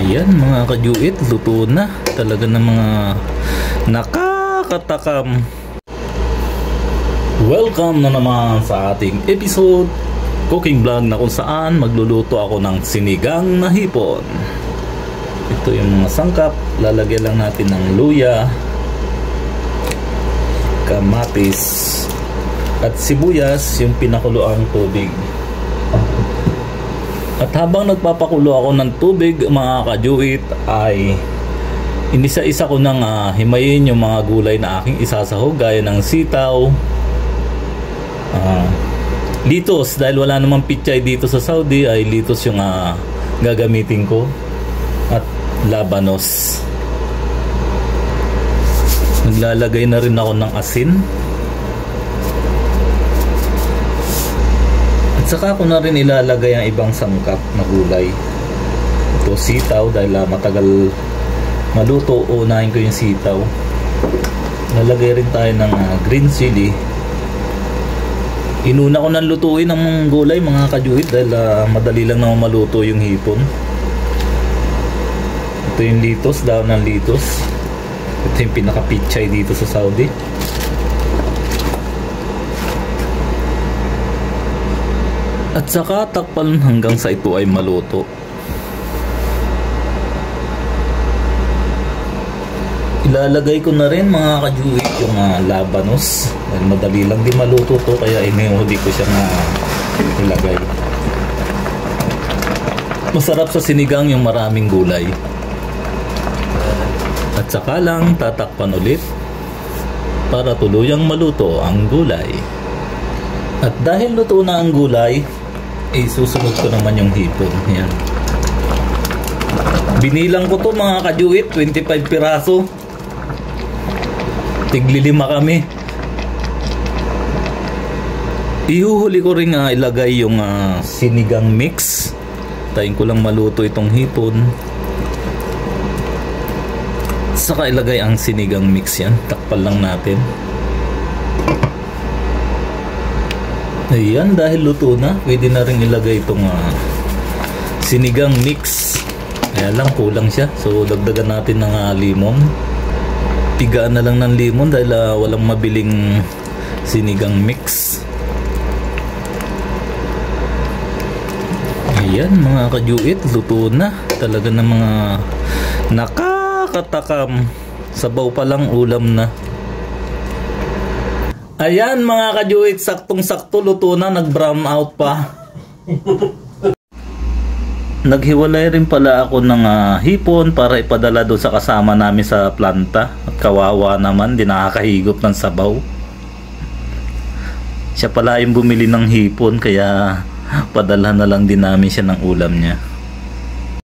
Ayan mga kajuit, luto na talaga ng mga nakakatakam. Welcome na naman sa ating episode cooking vlog na kung saan magluluto ako ng sinigang na hipon. Ito yung mga sangkap, lalagyan lang natin ng luya, kamatis at sibuyas, yung pinakuloang tubig. At habang nagpapakulo ako ng tubig mga kajuit ay inisa-isa ko nang himayin yung mga gulay na aking isasahog gaya ng sitaw, litos. Dahil wala namang pichay dito sa Saudi ay litos yung gagamitin ko, at labanos. Naglalagay na rin ako ng asin. Saka ko na rin ilalagay ang ibang sangkap na gulay. Ito sitaw, dahil matagal maluto, unahin ko yung sitaw. Lalagay rin tayo ng green chili. Inuna ko nang lutuin ang gulay mga kajuit dahil madali lang naman maluto yung hipon. Ito yung litos, daon ng litos. Ito yung pinaka-pichay dito sa Saudi. At saka takpan hanggang sa ito ay maluto. Ilalagay ko na rin mga kajuit yung labanos. Dahil madali lang din maluto to, kaya inihuli ko siya ilagay. Masarap sa sinigang yung maraming gulay. At saka lang tatakpan ulit para tuluyang maluto ang gulay. At dahil luto na ang gulay, susunod ko naman yung hipon. Yan. Binilang ko to mga kajuit, 25 piraso. Tigli-5 kami. Ihuhuli ko rin ilagay yung sinigang mix. Tayin ko lang maluto itong hipon. Saka ilagay ang sinigang mix yan. Takpan lang natin. Ayan, dahil luto na, pwede na rin ilagay itong sinigang mix. Kaya lang kulang siya, so dagdagan natin ng limon. Pigaan na lang ng limon dahil walang mabiling sinigang mix. Ayan mga kajuit, luto na talaga ng mga nakakatakam. Sabaw pa lang, ulam na. Ayan mga kajuit, saktong-sakto luto na, nag-brown out pa. Naghiwalay rin pala ako ng hipon para ipadala doon sa kasama namin sa planta. At kawawa naman, di nakakahigop ng sabaw. Siya pala yung bumili ng hipon, kaya padala na lang din namin siya ng ulam niya.